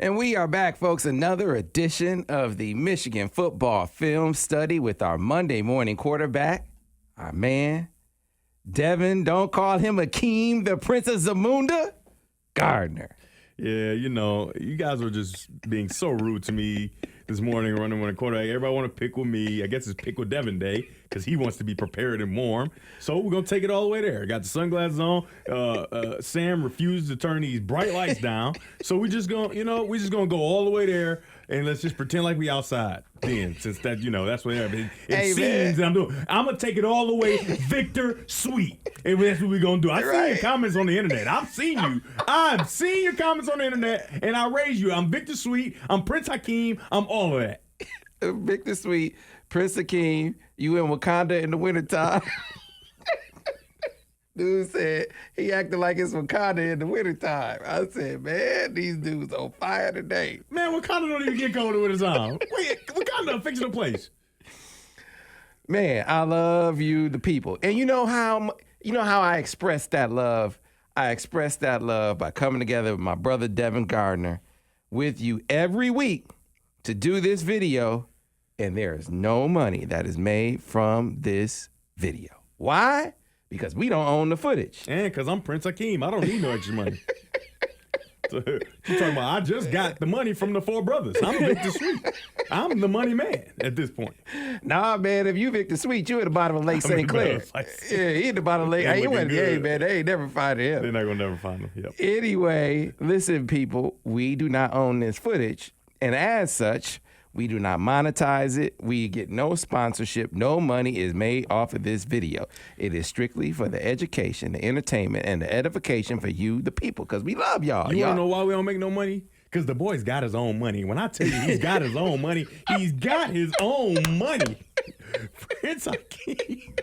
And we are back, folks. Another edition of the Michigan Football Film Study with our Monday morning quarterback, our man, Devin, don't call him Akeem, the Prince of Zamunda, Gardner. Yeah, you guys were just being so rude to me this morning running with a quarterback. Everybody want to pick with me. I guess it's pick with Devin day because he wants to be prepared and warm. So we're going to take it all the way there. Got the sunglasses on. Sam refused to turn these bright lights down. So we're just going to go all the way there and let's just pretend like we outside then, since that, that's what it seems that I'm doing. I'm going to take it all the way Victor Sweet. And that's what we're going to do. I've seen your comments on the internet. I've seen your comments on the internet, and I raise you. I'm Victor Sweet. I'm Prince Hakeem. I'm all of that. Victor Sweet, Prince Hakeem, you in Wakanda in the wintertime. Dude said he acted like it's Wakanda in the wintertime. I said, man, these dudes on fire today. Man, Wakanda don't even get cold in the wintertime. Wait, Wakanda a fictional place. Man, I love you, the people. And you know how I express that love? I express that love by coming together with my brother Devin Gardner with you every week to do this video, and there is no money that is made from this video. Why? Because we don't own the footage. And because I'm Prince Hakeem. I don't need no extra money. So, you're talking about I just got the money from the four brothers. I'm Victor Sweet. I'm the money man at this point. Nah, man, if you Victor Sweet, you at the bottom of Lake St. Clair. Yeah, he at the bottom of Lake. Hey, man, they ain't never finding him. They're not going to never find him. Yep. Anyway, listen, people, we do not own this footage. And as such, we do not monetize it. We get no sponsorship. No money is made off of this video. It is strictly for the education, the entertainment, and the edification for you, the people, because we love y'all. You want to know why we don't make no money? Because the boy's got his own money. When I tell you he's got his own money, he's got his own money. Prince Hakeem.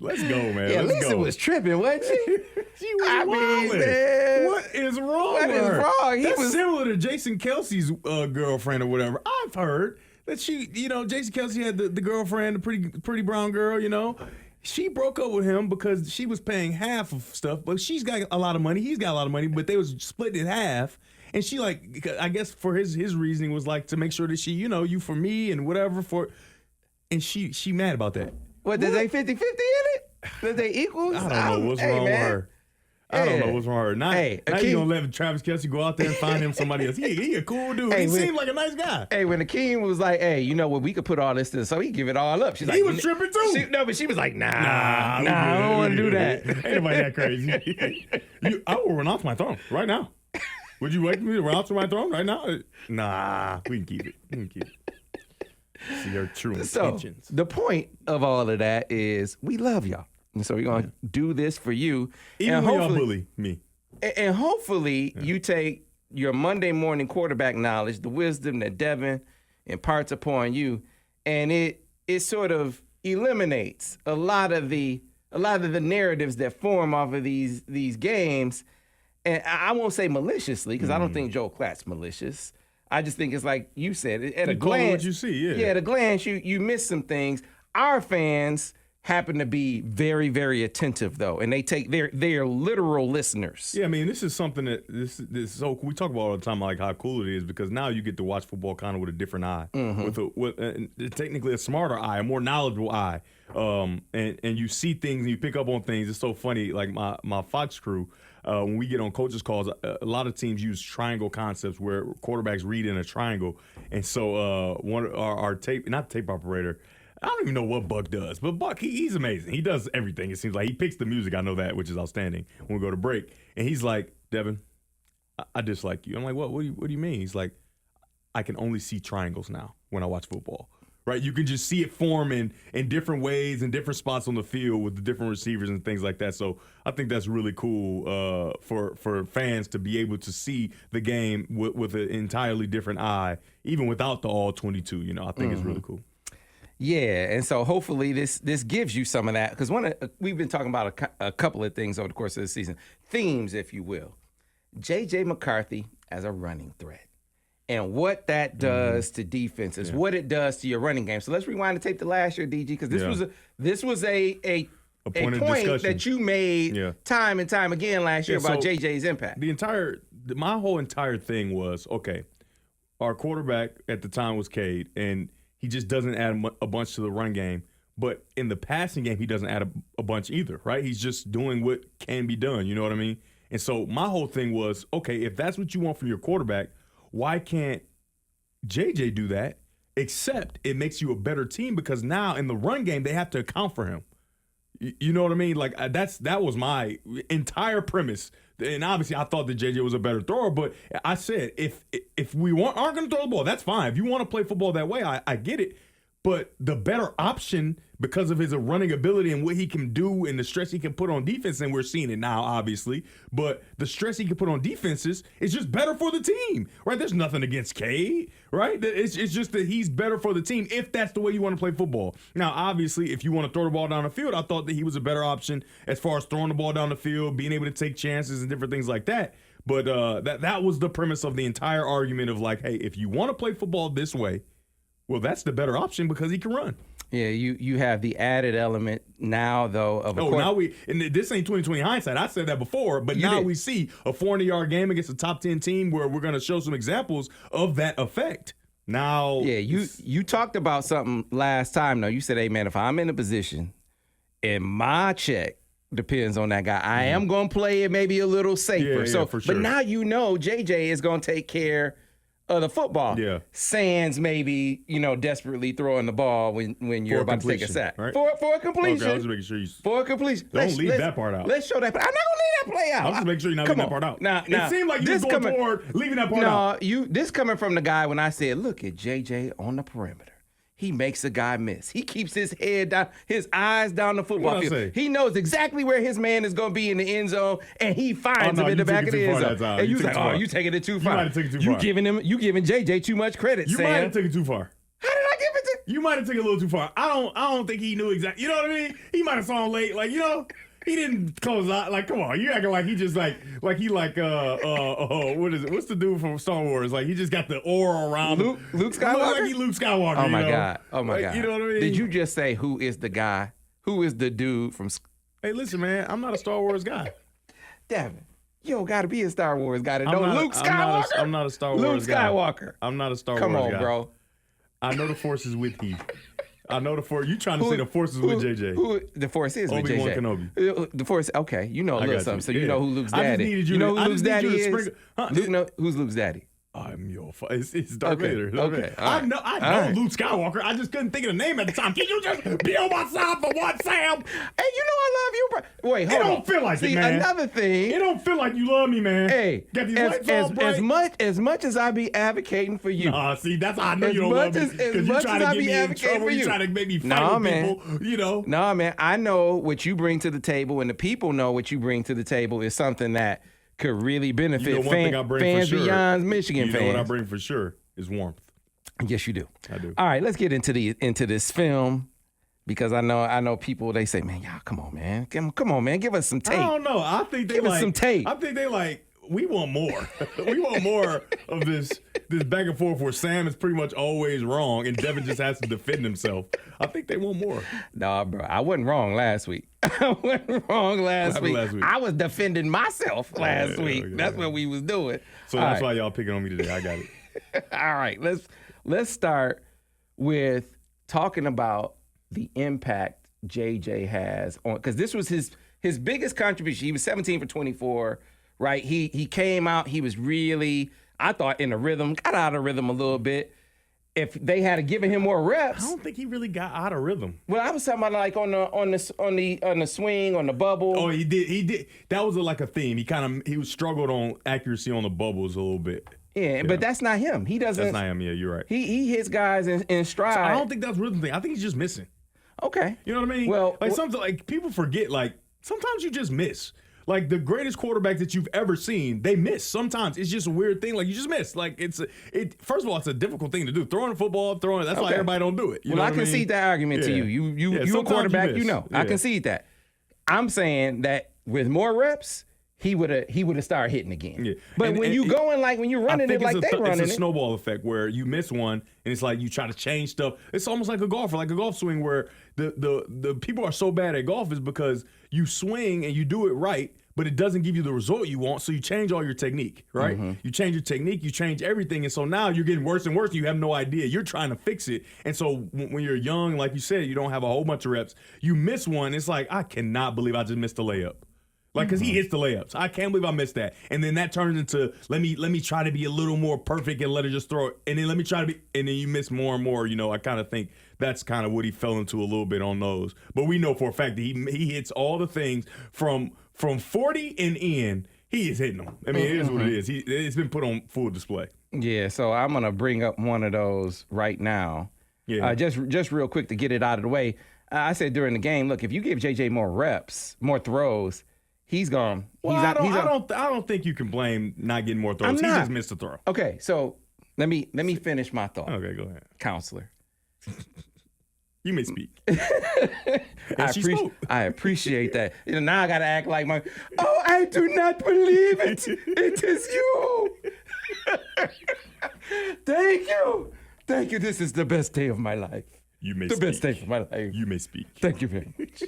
Let's go, man. Yeah, Let's Lisa go. was tripping, wasn't she? She was wildin'. Man, what is wrong What with is her? wrong? That's similar to Jason Kelsey's girlfriend or whatever. I've heard that she, Jason Kelsey had the girlfriend, the pretty brown girl, She broke up with him because she was paying half of stuff, but she's got a lot of money. He's got a lot of money, but they was split in half. And she, I guess for his reasoning was to make sure that she, you for me and whatever for. And she mad about that. What, did they 50-50 in it? Did they equal? I don't know what's wrong with her. I don't know what's wrong with her. Now you gonna let Travis Kelce go out there and find him somebody else. He a cool dude. He seemed like a nice guy. Hey, when Akeem was like, hey, you know what, we could put all this in, so he give it all up. He was tripping too. But she was like, nah, I don't want to do that. Ain't nobody that crazy. I will renounce my throne right now. Would you like me to renounce my throne right now? Nah, we can keep it. See your true intentions. So the point of all of that is we love y'all. And so we're going to do this for you. Even when y'all bully me. And hopefully you take your Monday morning quarterback knowledge, the wisdom that Devin imparts upon you, and it sort of eliminates a lot of the narratives that form off of these games. And I won't say maliciously, because I don't think Joe Klatt's malicious. I just think it's like you said, at a glance. What you see, yeah. Yeah, at a glance, you miss some things. Our fans happen to be very, very attentive, though, and they take they're literal listeners. Yeah, I mean, this is something that this so we talk about all the time, like how cool it is, because now you get to watch football kind of with a different eye, with technically a smarter eye, a more knowledgeable eye, and you see things and you pick up on things. It's so funny, like my Fox crew. When we get on coaches' calls, a lot of teams use triangle concepts where quarterbacks read in a triangle. And so our tape operator, I don't even know what Buck does, but Buck, he's amazing. He does everything. It seems like he picks the music. I know that, which is outstanding when we go to break. And he's like, Devin, I dislike you. I'm like, what do you mean? He's like, I can only see triangles now when I watch football. Right, you can just see it form in different ways and different spots on the field with the different receivers and things like that. So I think that's really cool for fans to be able to see the game with an entirely different eye, even without the all 22. I think it's really cool. Yeah, and so hopefully this gives you some of that, because we've been talking about a couple of things over the course of the season, themes, if you will. JJ McCarthy as a running threat. And what that does to defenses, what it does to your running game. So let's rewind the tape to last year, DG, because this was a point that you made time and time again last year about JJ's impact. The entire my whole entire thing was, okay, our quarterback at the time was Cade, and he just doesn't add a bunch to the run game. But in the passing game, he doesn't add a bunch either, right? He's just doing what can be done, you know what I mean? And so my whole thing was, okay, if that's what you want from your quarterback, why can't JJ do that? Except it makes you a better team because now in the run game, they have to account for him. You know what I mean? Like that was my entire premise. And obviously, I thought that JJ was a better thrower, but I said if we aren't going to throw the ball, that's fine. If you want to play football that way, I get it. But the better option, because of his running ability and what he can do and the stress he can put on defense, and we're seeing it now, obviously, but the stress he can put on defenses is just better for the team, right? There's nothing against Cade, right? It's just that he's better for the team if that's the way you want to play football. Now, obviously, if you want to throw the ball down the field, I thought that he was a better option as far as throwing the ball down the field, being able to take chances and different things like that. But that was the premise of the entire argument of like, hey, if you want to play football this way, well, that's the better option because he can run. Yeah, you have the added element now, though, of a now and this ain't 2020 hindsight. I said that before, but now we see a 400-yard game against a top 10 team where we're going to show some examples of that effect. Now, yeah, you talked about something last time, though. You said, hey, man, if I'm in a position and my check depends on that guy, I am going to play it maybe a little safer. Yeah, for sure. But now JJ is going to take care of the football. Yeah. Sans maybe, desperately throwing the ball when you're about to take a sack. Right? For a completion. Okay, I was just making sure for a completion. Don't leave that part out. Let's show that. I'm not going to leave that play out. I'm just making sure you're not leaving that part out. Now, it seemed like you was going toward leaving that part out. This coming from the guy when I said, look at JJ on the perimeter. He makes a guy miss. He keeps his head down, his eyes down the football field. He knows exactly where his man is going to be in the end zone, and he finds him in the back of the end zone. And you like, you taking it too far. You might have taken it too far. You giving JJ too much credit, Sam. You might have taken it too far. How did I give it to? You might have taken it a little too far. I don't think he knew exactly. You know what I mean? He might have saw him late. Like, he didn't close out. Like, come on, you acting like he just what is it? What's the dude from Star Wars? Like, he just got the aura around Luke Skywalker. Like he Luke Skywalker. Oh my god. Oh my god. You know what I mean? Did you just say who is the guy? Who is the dude from? Hey, listen, man. I'm not a Star Wars guy. Devin, you don't got to be a Star Wars guy to know Luke Skywalker. I'm not a Star Wars guy. Luke Skywalker. I'm not a Star Come Wars on, guy. bro. I know the Force is with you. I know the Force. You trying to say the Force is with JJ? The Force is with JJ. Obi-Wan Kenobi. The Force. Okay, you know a little something, so you know who Luke's I daddy. Needed you know who Luke's daddy is. Who's Luke's daddy? I'm your father. It's Darth Vader. Okay. I know Luke Skywalker. I just couldn't think of the name at the time. Can you just be on my side for once, Sam? Hey, I love you, bro. Wait, hold on. It don't feel like it, man. Another thing. It don't feel like you love me, man. Hey, got these lights all bright. as much as I be advocating for you. See, that's how I know you don't love me. Because you try to get me in trouble. You try to make me fight with people, Nah, man. I know what you bring to the table, and the people know what you bring to the table is something that could really benefit fans beyond Michigan fans. You know what I bring for sure is warmth. Yes, you do. I do. All right, let's get into this film because I know people. They say, man, y'all, come on, man, come on, man, give us some tape. I don't know. I think they give us some tape. I think they we want more. We want more of this back and forth where Sam is pretty much always wrong and Devin just has to defend himself. I think they want more. Nah, bro, I wasn't wrong last week. I wasn't wrong last week. I was defending myself last week. Okay. That's what we was doing. So that's why y'all picking on me today. I got it. All right, let's start with talking about the impact JJ has on, because this was his biggest contribution. He was 17 for 24. Right, he came out. He was really, I thought, in a rhythm. Got out of rhythm a little bit. If they had given him more reps, I don't think he really got out of rhythm. Well, I was talking about like on the swing, on the bubble. Oh, he did. That was like a theme. He struggled on accuracy on the bubbles a little bit. Yeah, but that's not him. He doesn't. That's not him. Yeah, you're right. He hits guys in stride. So I don't think that's rhythm thing. I think he's just missing. Okay, you know what I mean? Well, something like people forget. Like sometimes you just miss. Like the greatest quarterback that you've ever seen, they miss. Sometimes it's just a weird thing. Like you just miss. Like first of all, it's a difficult thing to do. Throwing a football, that's why everybody don't do it. You know I concede that argument to you. You a quarterback, I concede that. I'm saying that with more reps, he would have started hitting again. Yeah. But when you're running it like they running it. It's a snowball effect where you miss one and it's like you try to change stuff. It's almost like a golfer, like a golf swing where the people are so bad at golf is because you swing and you do it right, but it doesn't give you the result you want, so you change all your technique, right? Mm-hmm. You change your technique, you change everything, and so now you're getting worse and worse, and you have no idea. You're trying to fix it, and so when you're young, like you said, you don't have a whole bunch of reps, you miss one, it's like, I cannot believe I just missed a layup. Like, because he hits the layups. I can't believe I missed that. And then that turns into, let me try to be a little more perfect and let her just throw it. And then let me try to be, and then you miss more and more. You know, I kind of think that's kind of what he fell into a little bit on those. But we know for a fact that he hits all the things from 40 and in, he is hitting them. I mean, it is what it is. It's been put on full display. Yeah, so I'm going to bring up one of those right now. Yeah. Just real quick to get it out of the way. I said during the game, look, if you give JJ more reps, more throws, he's gone. Well, I don't think you can blame not getting more throws. He just missed a throw. Okay, so let me finish my thought. Okay, go ahead. Counselor. You may speak. I appreciate that. You know, now I gotta act like I do not believe it. It is you. Thank you. This is the best day of my life. You may speak. The best day of my life. You may speak. Thank you very much.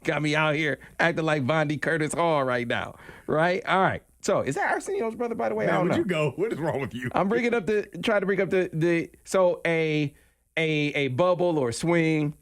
Got me out here acting like Vondi Curtis Hall right now, right? All right. So is that Arsenio's brother, by the way? Man, I don't know. Where'd you go? What is wrong with you? I'm trying to bring up a bubble or swing.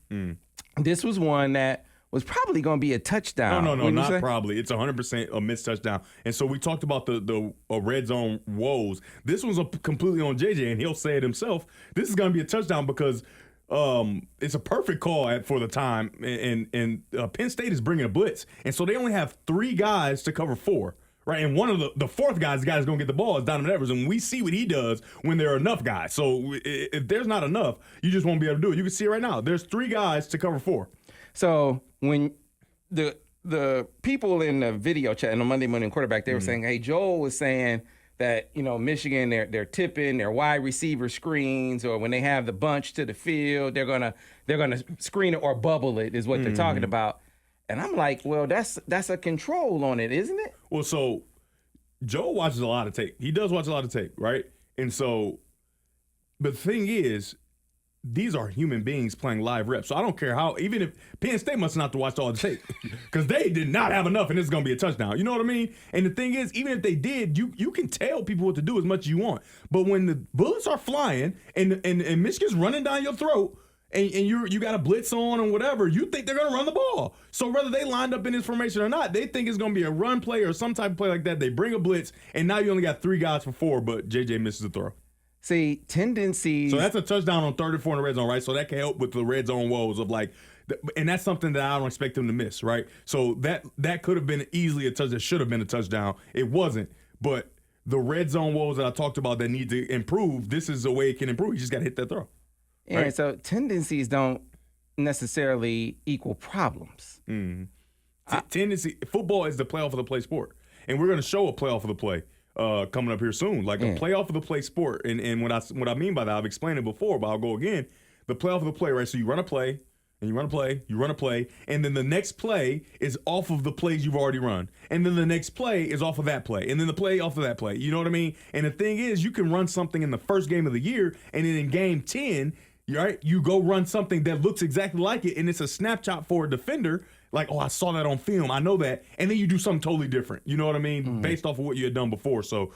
This was one that was probably going to be a touchdown. No, not probably. It's 100% a missed touchdown. And so we talked about the red zone woes. This one's completely on JJ, and he'll say it himself. This is going to be a touchdown because it's a perfect call for the time, and Penn State is bringing a blitz, and so they only have 3 guys to cover 4, right? And one of the fourth guy is going to get the ball is Donovan Evers, and we see what he does when there are enough guys. So if there's not enough, you just won't be able to do it. You can see it right now. There's 3 guys to cover 4. So when the people in the video chat in the Monday Morning Quarterback, they were saying, hey, Joel was saying that, you know, Michigan, they're tipping their wide receiver screens, or when they have the bunch to the field, they're gonna screen it or bubble it is what they're talking about. And I'm like, well, that's a control on it, isn't it? Well, so Joe watches a lot of tape. He does watch a lot of tape, right? And so, but the thing is, these are human beings playing live reps. So I don't care how, even if Penn State must not have to watch all the tape because they did not have enough and it's going to be a touchdown. You know what I mean? And the thing is, even if they did, you can tell people what to do as much as you want. But when the bullets are flying and Michigan's running down your throat and you got a blitz on or whatever, you think they're going to run the ball. So whether they lined up in this formation or not, they think it's going to be a run play or some type of play like that. They bring a blitz and now you only got 3 guys for 4, but JJ misses the throw. See, tendencies. So that's a touchdown on 3rd and 4 in the red zone, right? So that can help with the red zone woes of like, and that's something that I don't expect them to miss, right? So that could have been easily a touchdown. It should have been a touchdown. It wasn't. But the red zone woes that I talked about that need to improve, this is a way it can improve. You just got to hit that throw. Yeah, right? So tendencies don't necessarily equal problems. Tendency, football is the playoff of the play sport. And we're going to show a playoff of the play coming up here soon, like a playoff of the play sport. And what I mean by that, I've explained it before, but I'll go again. The playoff of the play, right? So you run a play, and you run a play, you run a play, and then the next play is off of the plays you've already run. And then the next play is off of that play, and then the play off of that play. You know what I mean? And the thing is, you can run something in the first game of the year, and then in game 10, right, you go run something that looks exactly like it, and it's a snapshot for a defender. Like, oh, I saw that on film. I know that. And then you do something totally different. You know what I mean? Based off of what you had done before. So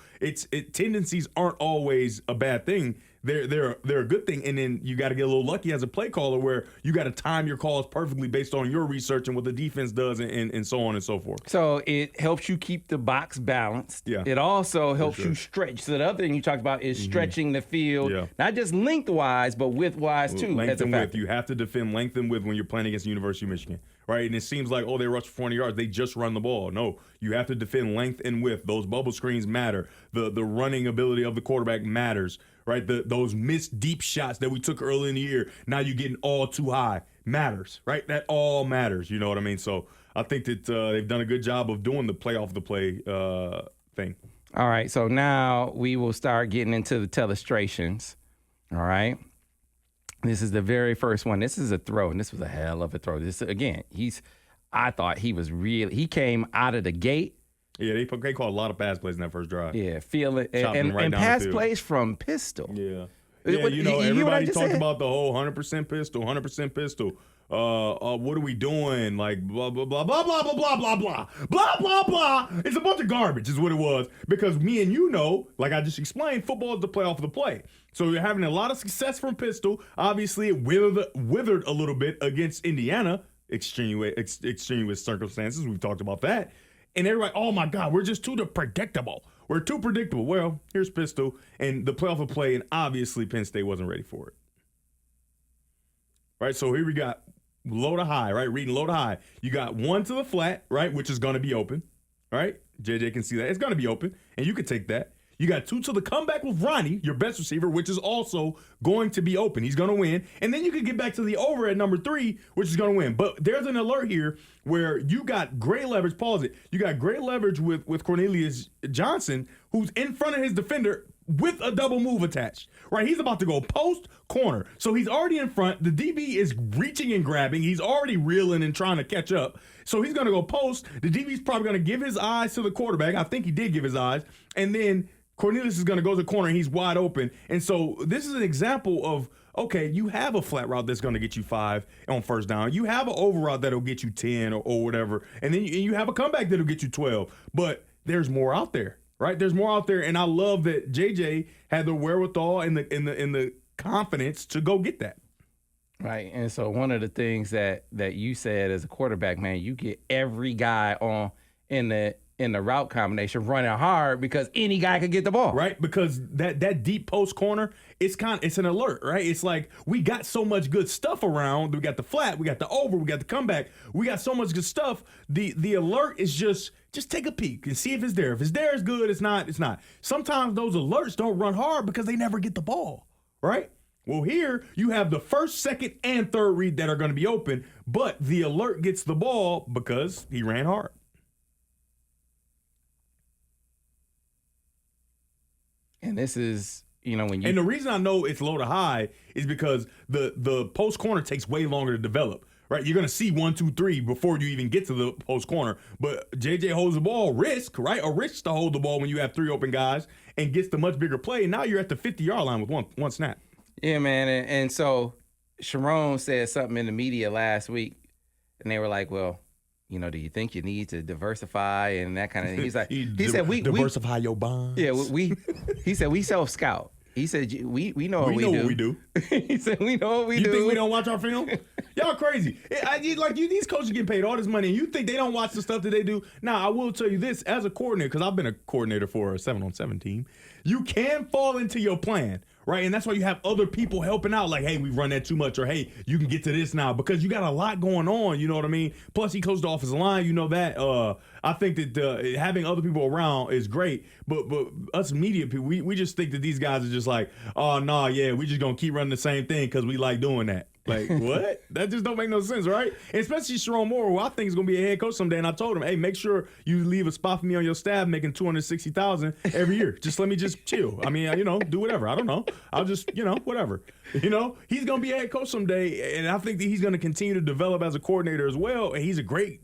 tendencies aren't always a bad thing. They're a good thing. And then you got to get a little lucky as a play caller where you got to time your calls perfectly based on your research and what the defense does and so on and so forth. So it helps you keep the box balanced. Yeah. It also helps you stretch. So the other thing you talked about is stretching the field, not just lengthwise, but widthwise too. Length and width. You have to defend length and width when you're playing against the University of Michigan. Right, and it seems like, oh, they rush for 400 yards. They just run the ball. No, you have to defend length and width. Those bubble screens matter. The running ability of the quarterback matters. Right, those missed deep shots that we took early in the year, now you're getting all too high, matters. Right, that all matters. You know what I mean? So I think that they've done a good job of doing the playoff the play thing. All right, so now we will start getting into the telestrations. All right. This is the very first one. This is a throw, and this was a hell of a throw. This again, I thought he was he came out of the gate Yeah, they called a lot of pass plays in that first drive. Yeah, feel it. Chopping right And down the pass field. plays from pistol. Yeah. What- Yeah, you hear what I everybody just talked said? about the whole 100% pistol, 100% pistol. What are we doing? Like, blah, blah, blah, blah, blah, blah, blah, blah, blah, blah, blah, blah. It's a bunch of garbage is what it was. Because me and you know, like I just explained, football is the play off of the play. So you're having a lot of success from pistol. Obviously, it withered a little bit against Indiana. Extenuous circumstances. We've talked about that. And everybody, oh my God, we're just too predictable. We're too predictable. Well, here's pistol and the play off of play, and obviously Penn State wasn't ready for it. Right, so here we got low to high, right? Reading low to high. You got one to the flat, right, which is going to be open, right? JJ can see that. It's going to be open, and you can take that. You got two to the comeback with Ronnie, your best receiver, which is also going to be open. He's going to win. And then you can get back to the over at number 3, which is going to win. But there's an alert here where you got great leverage. Pause it. You got great leverage with Cornelius Johnson, who's in front of his defender with a double move attached, right? He's about to go post corner. So he's already in front. The DB is reaching and grabbing. He's already reeling and trying to catch up. So he's going to go post. The DB's probably going to give his eyes to the quarterback. I think he did give his eyes. And then Cornelius is going to go to the corner, and he's wide open. And so this is an example of, okay, you have a flat route that's going to get you 5 on first down. You have an over route that'll get you 10 or whatever. And then you have a comeback that'll get you 12. But there's more out there, right? There's more out there. And I love that JJ had the wherewithal and the confidence to go get that. Right. And so one of the things that you said as a quarterback, man, you get every guy in the route combination running hard because any guy could get the ball. Right? Because that deep post corner, it's an alert, right? It's like we got so much good stuff around. We got the flat, we got the over, we got the comeback. We got so much good stuff. The alert is just take a peek and see if it's there. If it's there, it's good. It's not, it's not. Sometimes those alerts don't run hard because they never get the ball, right? Well, here you have the first, second, and third read that are going to be open, but the alert gets the ball because he ran hard. And this is, when you... And the reason I know it's low to high is because the post corner takes way longer to develop, right? You're going to see 1, 2, 3 before you even get to the post corner. But JJ holds the ball, right? A risk to hold the ball when you have 3 open guys and gets the much bigger play. And now you're at the 50-yard line with one snap. Yeah, man. And so Sharon said something in the media last week, and they were like, well, do you think you need to diversify and that kind of thing? He's like, he said, we diversify your bonds. Yeah, he said, we self-scout. He said, we know what we do. We know what we do. He said, we know what we do. You think we don't watch our film? Y'all crazy. These coaches get paid all this money, and you think they don't watch the stuff that they do? Now, I will tell you this, as a coordinator, because I've been a coordinator for a 7-on-7 team, you can fall into your plan, right? And that's why you have other people helping out, like, hey, we run that too much, or hey, you can get to this now, because you got a lot going on, you know what I mean? Plus, he coached the offensive line, you know that. I think that having other people around is great, but us media people, we just think that these guys are just like, oh, no, yeah, we just going to keep running the same thing because we like doing that. Like, what? That just don't make no sense, right? And especially Sharon Moore, who I think is going to be a head coach someday. And I told him, hey, make sure you leave a spot for me on your staff making $260,000 every year. Let me chill. I mean, do whatever. I don't know. I'll just, whatever. He's going to be a head coach someday. And I think that he's going to continue to develop as a coordinator as well. And he's a great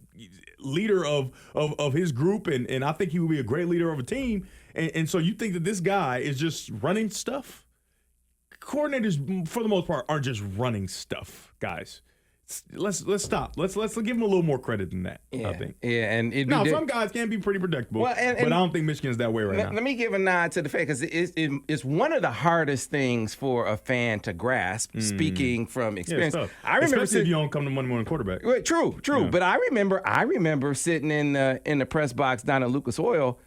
leader of his group. And I think he will be a great leader of a team. And so you think that this guy is just running stuff? Coordinators, for the most part, aren't just running stuff, guys. Let's stop. Let's give them a little more credit than that. Yeah, I think. Yeah, and some guys can be pretty predictable, but I don't think Michigan's that way now. Let me give a nod to the fact because it's one of the hardest things for a fan to grasp. Speaking from experience, I remember especially if you don't come to Monday morning quarterback. Well, true. Yeah. But I remember sitting in the press box down at Lucas Oil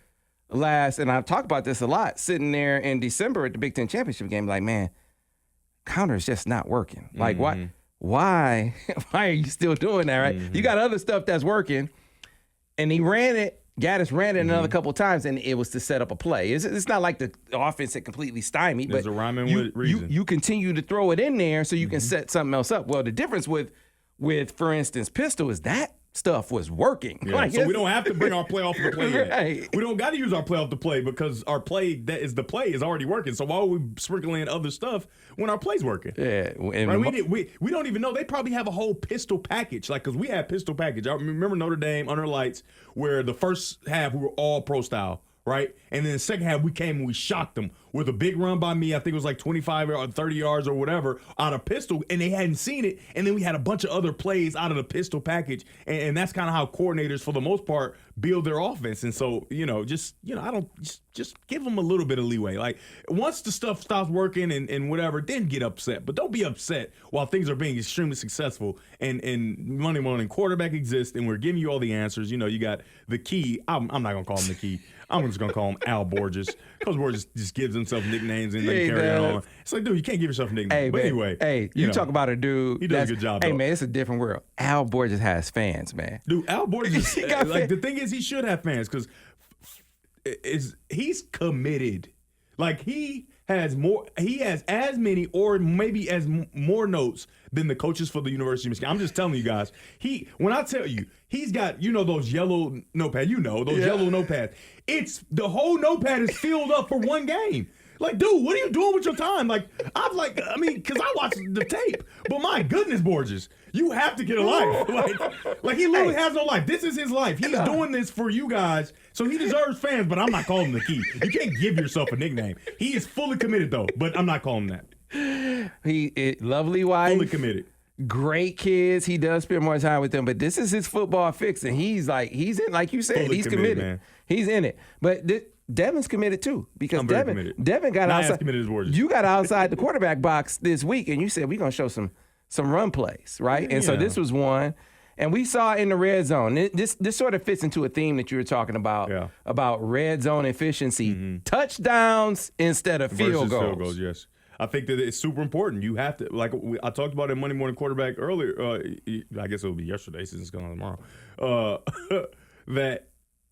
and I've talked about this a lot, sitting there in December at the Big Ten championship game, like, man, counter's just not working. Like, why are you still doing that, right? You got other stuff that's working. And Gaddis ran it another couple of times, and it was to set up a play. It's not like the offense had completely stymied, There's but a rhyming reason. You continue to throw it in there so you can set something else up. Well, the difference with for instance, pistol is that stuff was working. Yeah. Like, So we don't have to bring our play off the play yet. Right. We don't got to use our play off the play because our play is already working. So why would we sprinkle in other stuff when our play's working? Yeah. And Right? We don't even know. They probably have a whole pistol package. Like, because we had pistol package. I remember Notre Dame under lights where the first half we were all pro style. Right? And then the second half, we came and we shocked them with a big run by me. I think it was like 25 or 30 yards or whatever out of pistol, and they hadn't seen it. And then we had a bunch of other plays out of the pistol package. And that's kind of how coordinators, for the most part, build their offense. And so, just give them a little bit of leeway. Like, once the stuff stops working and whatever, then get upset. But don't be upset while things are being extremely successful and Monday morning quarterback exists and we're giving you all the answers. You got the key. I'm not going to call him the key. I'm just going to call him Al Borges. Coach Borges just gives himself nicknames and they carry on. It's like, dude, you can't give yourself a nickname. Hey, but man, anyway. Hey, you talk about a dude. He does a good job, Hey, though. man, it's a different world. Al Borges has fans, man. Dude, Al Borges, the thing is, he should have fans because he's committed. Like, he has as many or maybe as more notes than the coaches for the University of Michigan. I'm just telling you guys. When I tell you, he's got, those yellow notepads. Yellow notepads. It's the whole notepad is filled up for one game. Like, dude, what are you doing with your time? Because I watched the tape. But my goodness, Borges, you have to get a life. Like he literally has no life. This is his life. He's doing this for you guys, so he deserves fans, but I'm not calling him the key. You can't give yourself a nickname. He is fully committed, though, but I'm not calling him that. Lovely wife. Fully committed. Great kids. He does spend more time with them, but this is his football fix, and he's in, like you said, fully he's committed. Man. He's in it. But Devin's committed too, because I'm very committed. Devin got Not outside. as committed as Borges. You got outside the quarterback box this week, and you said we're gonna show some run plays, right? And so this was one, and we saw in the red zone. This sort of fits into a theme that you were talking about red zone efficiency, touchdowns instead of field goals. Field goals, yes. I think that it's super important. You have to, like I talked about in Monday Morning Quarterback earlier. I guess it'll be yesterday since it's going on tomorrow.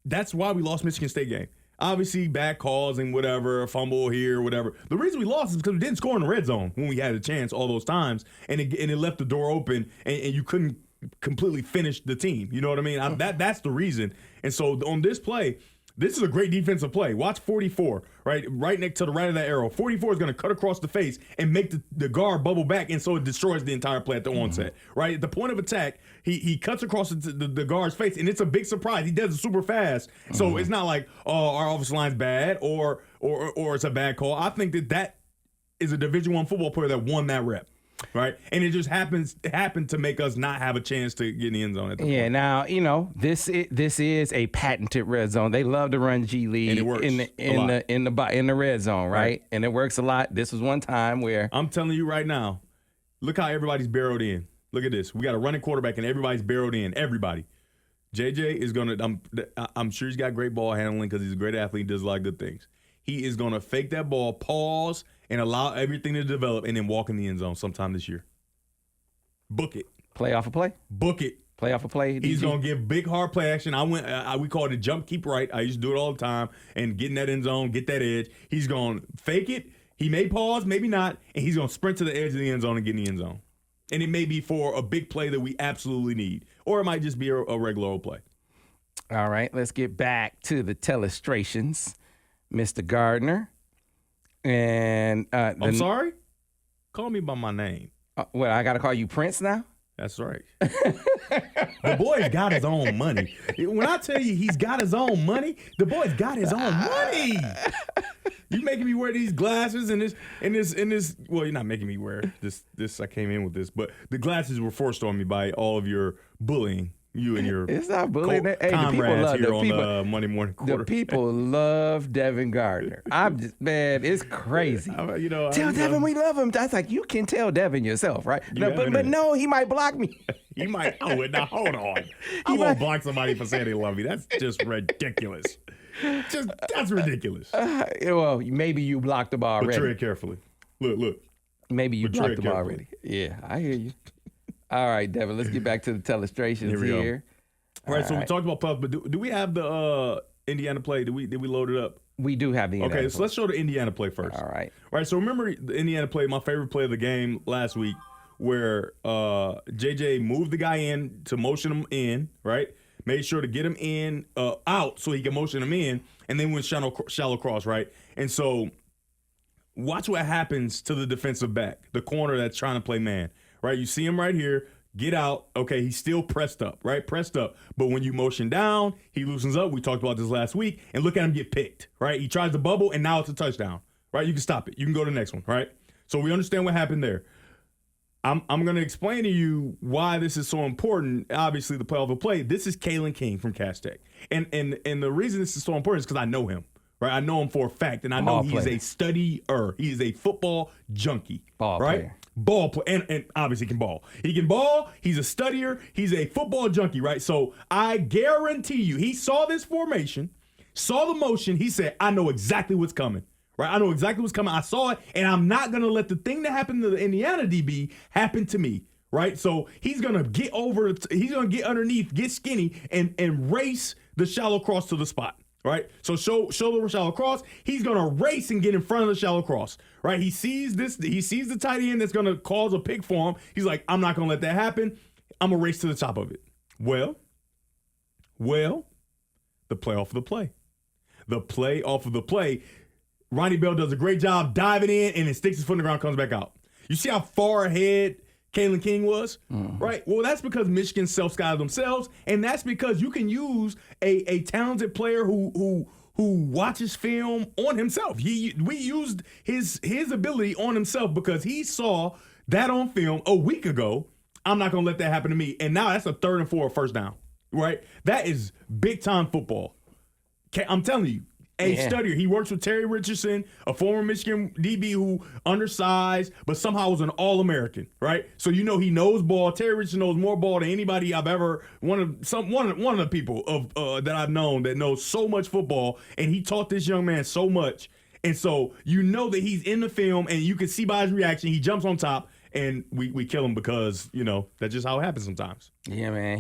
That's why we lost Michigan State game. Obviously, bad calls and whatever, fumble here, whatever. The reason we lost is because we didn't score in the red zone when we had a chance all those times, and it left the door open, and you couldn't completely finish the team. You know what I mean? That's the reason. And so on this play, this is a great defensive play. Watch 44, right next to the right of that arrow. 44 is going to cut across the face and make the guard bubble back, and so it destroys the entire play at the onset. Right at the point of attack, he cuts across the guard's face, and it's a big surprise. He does it super fast, so it's not like our offensive line's bad or it's a bad call. I think that is a Division I football player that won that rep. Right, and it just happened to make us not have a chance to get in the end zone at the point. Now this is a patented red zone. They love to run G League and it works in the red zone, right? And it works a lot. This was one time where I'm telling you right now, look how everybody's barreled in. Look at this. We got a running quarterback and everybody's barreled in. Everybody. JJ is gonna. I'm sure he's got great ball handling because he's a great athlete. Does a lot of good things. He is gonna fake that ball, pause, and allow everything to develop, and then walk in the end zone sometime this year. Book it. Play off a play. Book it. Play off a play. He's gonna give big hard play action. We call it a jump, keep right. I used to do it all the time, and get in that end zone, get that edge. He's gonna fake it. He may pause, maybe not, and he's gonna sprint to the edge of the end zone and get in the end zone. And it may be for a big play that we absolutely need, or it might just be a regular old play. All right, let's get back to the telestrations, Mr. Gardner. And I'm sorry? Call me by my name. What, I got to call you Prince now? That's right. The boy's got his own money. When I tell you he's got his own money, the boy's got his own money. You making me wear these glasses and this. Well, you're not making me wear this. I came in with this, but the glasses were forced on me by all of your bullying. You and your it's not bullying. Hey, comrades here on the Monday Morning Quarterback. The people love Devin Gardner. Man, it's crazy. Tell Devin we love him. That's like, you can tell Devin yourself, right? But no, he might block me. He might. Oh, now hold on. I won't block somebody for saying they love me. That's just ridiculous. That's ridiculous. Well, maybe you blocked him already. But tread carefully. Look. Maybe you blocked him already. Yeah, I hear you. All right, Devin, let's get back to the telestrations here. All right, so we talked about puffs, but do we have the Indiana play? Did we load it up? We do have the Indiana play. So let's show the Indiana play first. All right. So remember the Indiana play, my favorite play of the game last week where JJ moved the guy in to motion him in, right? Made sure to get him in out so he can motion him in, and then went shallow cross, right? And so watch what happens to the defensive back, the corner that's trying to play man, right? You see him right here. Get out. Okay, he's still pressed up, right? Pressed up. But when you motion down, he loosens up. We talked about this last week. And look at him get picked, right? He tries to bubble, and now it's a touchdown, right? You can stop it. You can go to the next one, right? So we understand what happened there. I'm going to explain to you why this is so important. Obviously, the play off the play. This is Kalen King from Cass Tech. And the reason this is so important is because I know him, right? I know him for a fact, and I know he's a studier. He is a football junkie, right? Player. Ball player, and obviously can ball. He can ball. He's a studier. He's a football junkie, right? So I guarantee you, he saw this formation, saw the motion. He said, I know exactly what's coming, right? I know exactly what's coming. I saw it, and I'm not going to let the thing that happened to the Indiana DB happen to me, right? So he's going to get over, he's going to get underneath, get skinny, and race the shallow cross to the spot. Right, so show the shallow cross. He's gonna race and get in front of the shallow cross. Right, he sees this. He sees the tight end that's gonna cause a pick for him. He's like, I'm not gonna let that happen. I'm gonna race to the top of it. Well, the play off of the play. The play off of the play. Ronnie Bell does a great job diving in and then sticks his foot in the ground, comes back out. You see how far ahead Kalen King was, right? Well, that's because Michigan self-scouted themselves, and that's because you can use a talented player who watches film on himself. We used his ability on himself because he saw that on film a week ago. I'm not going to let that happen to me. And now that's a 3rd and 4 first down, right? That is big-time football. I'm telling you. Studier. He works with Terry Richardson, a former Michigan DB who undersized, but somehow was an All-American, right? So you know he knows ball. Terry Richardson knows more ball than anybody I've ever one of the people of that I've known that knows so much football, and he taught this young man so much. And so you know that he's in the film, and you can see by his reaction, he jumps on top, and we kill him because that's just how it happens sometimes. Yeah, man.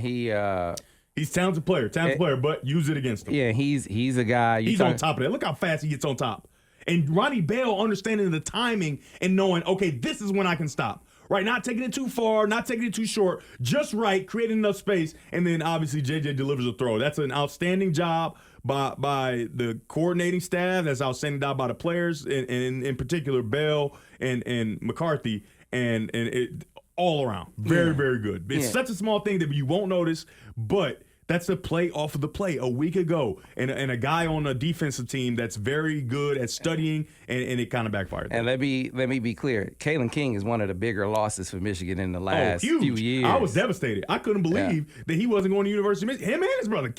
He's a talented player, but use it against him. Yeah, he's a guy. He's on top of that. Look how fast he gets on top. And Ronnie Bell understanding the timing and knowing, okay, this is when I can stop. Right, not taking it too far, not taking it too short, just right, creating enough space, and then obviously JJ delivers a throw. That's an outstanding job by the coordinating staff. That's an outstanding job by the players, and in particular Bell and McCarthy, and it all around. Very, very good. It's such a small thing that you won't notice, but that's a play off of the play a week ago. And a guy on a defensive team that's very good at studying, and it kind of backfired. And let me be clear. Kalen King is one of the bigger losses for Michigan in the last few years. I was devastated. I couldn't believe that he wasn't going to University of Michigan. Him and his brother.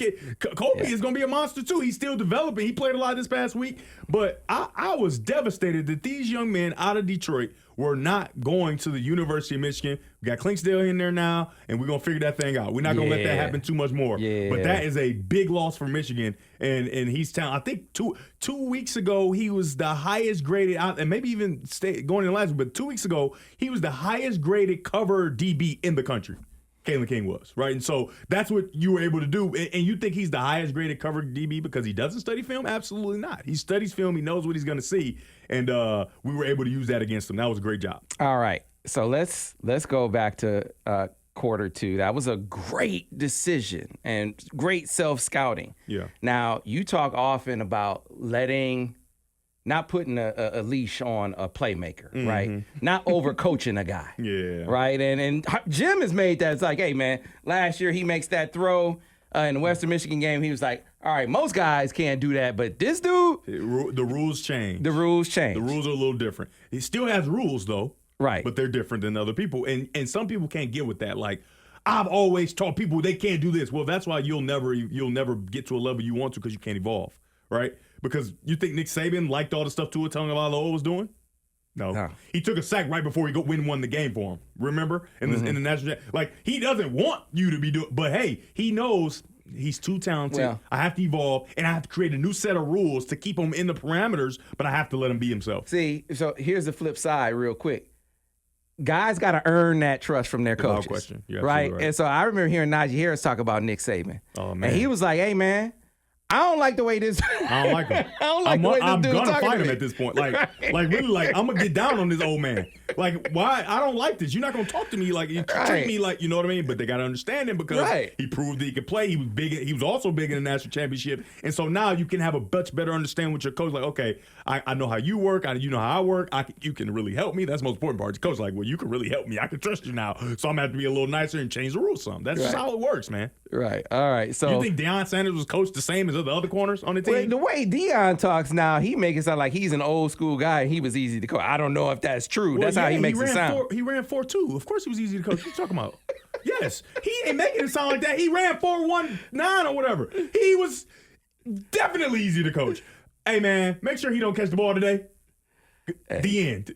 Kobe is going to be a monster, too. He's still developing. He played a lot this past week. But I was devastated that these young men out of Detroit were not going to the University of Michigan. We got Clinksdale in there now, and we're going to figure that thing out. We're not going to let that happen too much more. Yeah. But that is a big loss for Michigan, and he's talented. I think two weeks ago, he was the highest graded, and maybe even going in last week, but 2 weeks ago, he was the highest graded cover DB in the country. Kalen King was, right? And so that's what you were able to do. And you think he's the highest graded covered DB because he doesn't study film? Absolutely not. He studies film. He knows what he's going to see. And we were able to use that against him. That was a great job. All right. So let's go back to quarter 2. That was a great decision and great self-scouting. Yeah. Now, you talk often about not putting a leash on a playmaker, right? Not over-coaching a guy. Yeah. Right? And Jim has made that. It's like, hey, man, last year he makes that throw in the Western Michigan game. He was like, all right, most guys can't do that, but this dude. The rules change. The rules change. The rules are a little different. He still has rules, though. Right. But they're different than other people. And some people can't get with that. Like, I've always taught people they can't do this. Well, that's why you'll never get to a level you want to because you can't evolve, right? Because you think Nick Saban liked all the stuff Tua Tagovailoa was doing? No. He took a sack right before he won the game for him. Remember? In the national, like, he doesn't want you to be doing, but hey, he knows he's too talented. Yeah. I have to evolve, and I have to create a new set of rules to keep him in the parameters, but I have to let him be himself. See, so here's the flip side real quick. Guys got to earn that trust from their coaches. Without question. Right? And so I remember hearing Najee Harris talk about Nick Saban. Oh, man. And he was like, hey, man, I don't like the way this. I don't like him. I don't like the way this I'm dude gonna talking fight to him me. at this point. Like really, like I'm gonna get down on this old man. Like, why? I don't like this. You're not gonna talk to me like you treat me like, you know what I mean? But they gotta understand him because he proved that he could play. He was big. He was also big in the national championship. And so now you can have a much better understanding with your coach. Like, okay, I know how you work. You know how I work. You can really help me. That's the most important part. The coach like, well, you can really help me. I can trust you now. So I'm gonna have to be a little nicer and change the rules some. That's just how it works, man. Right. All right. So you think Deion Sanders was coached the same as the other corners on the team? Well, the way Deion talks now, he makes it sound like he's an old school guy and he was easy to coach. I don't know if that's true. Well, that's how he makes it sound. He ran 4.2. Of course he was easy to coach. What are you talking about? Yes. He ain't making it sound like that. He ran 4.19 or whatever. He was definitely easy to coach. Hey, man, make sure he don't catch the ball today. The end.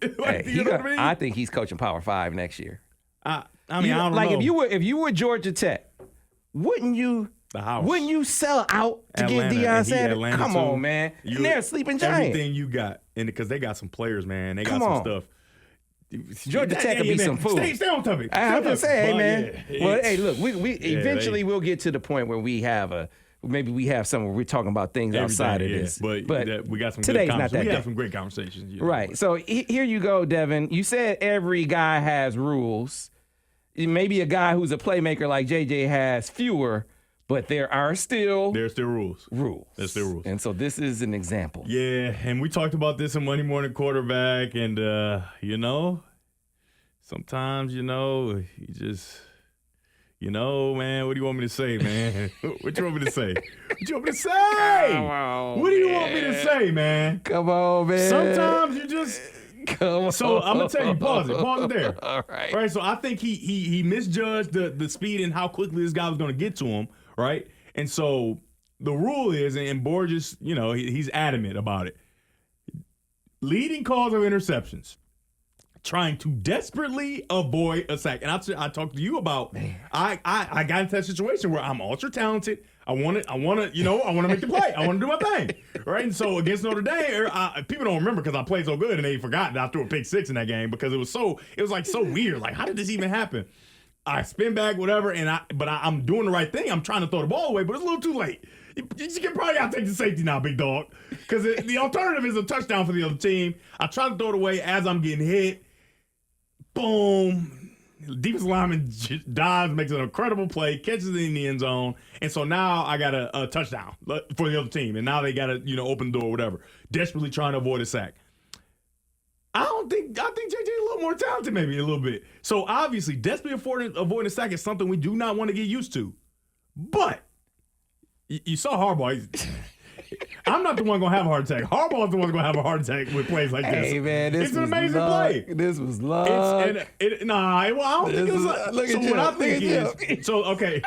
You know what I mean? I think he's coaching Power 5 next year. I mean, I don't like know. If you were Georgia Tech, wouldn't you sell out to get Deion Sanders? Come on, man. And they're a sleeping giant. Everything you got, and because they got some players, man. They got some stuff. Georgia Tech could be some food. Stay on topic. I'm just saying, hey, man. Well, hey, look, we eventually we'll get to the point where we have maybe we have some where we're talking about things outside of this. But we got some today's not that. We have some great conversations. Right. So here you go, Devin. You said every guy has rules. Maybe a guy who's a playmaker like JJ has fewer, but there's still rules. There's still rules. And so this is an example. Yeah, and we talked about this in Monday Morning Quarterback, and sometimes you just. Man, what do you want me to say, man? What you want me to say? What you want me to say? What do you want me to say, man? Come on, man. Sometimes you just come on. So I'm gonna tell you, pause it there. All right. Right. So I think he misjudged the speed and how quickly this guy was gonna get to him, right? And so the rule is, and Borges, he's adamant about it. Leading cause of interceptions. Trying to desperately avoid a sack. And I talked to you about, I got into that situation where I'm ultra talented. I want to make the play. I want to do my thing. Right. And so against Notre Dame, people don't remember because I played so good and they forgot that I threw a pick 6 in that game because it was so weird. Like, how did this even happen? I spin back, whatever, but I'm doing the right thing. I'm trying to throw the ball away, but it's a little too late. You can probably outtake the safety now, big dog. Because the alternative is a touchdown for the other team. I try to throw it away as I'm getting hit. Boom. Defensive lineman dives, makes an incredible play, catches it in the end zone. And so now I got a touchdown for the other team. And now they got to, open the door, whatever. Desperately trying to avoid a sack. I think JJ a little more talented, maybe a little bit. So obviously, desperately avoiding a sack is something we do not want to get used to. But you saw Harbaugh. I'm not the one going to have a heart attack. Harbaugh's the one going to have a heart attack with plays like this. Hey, man, it's an amazing play. This was luck. I don't think it's luck. What I think is, okay.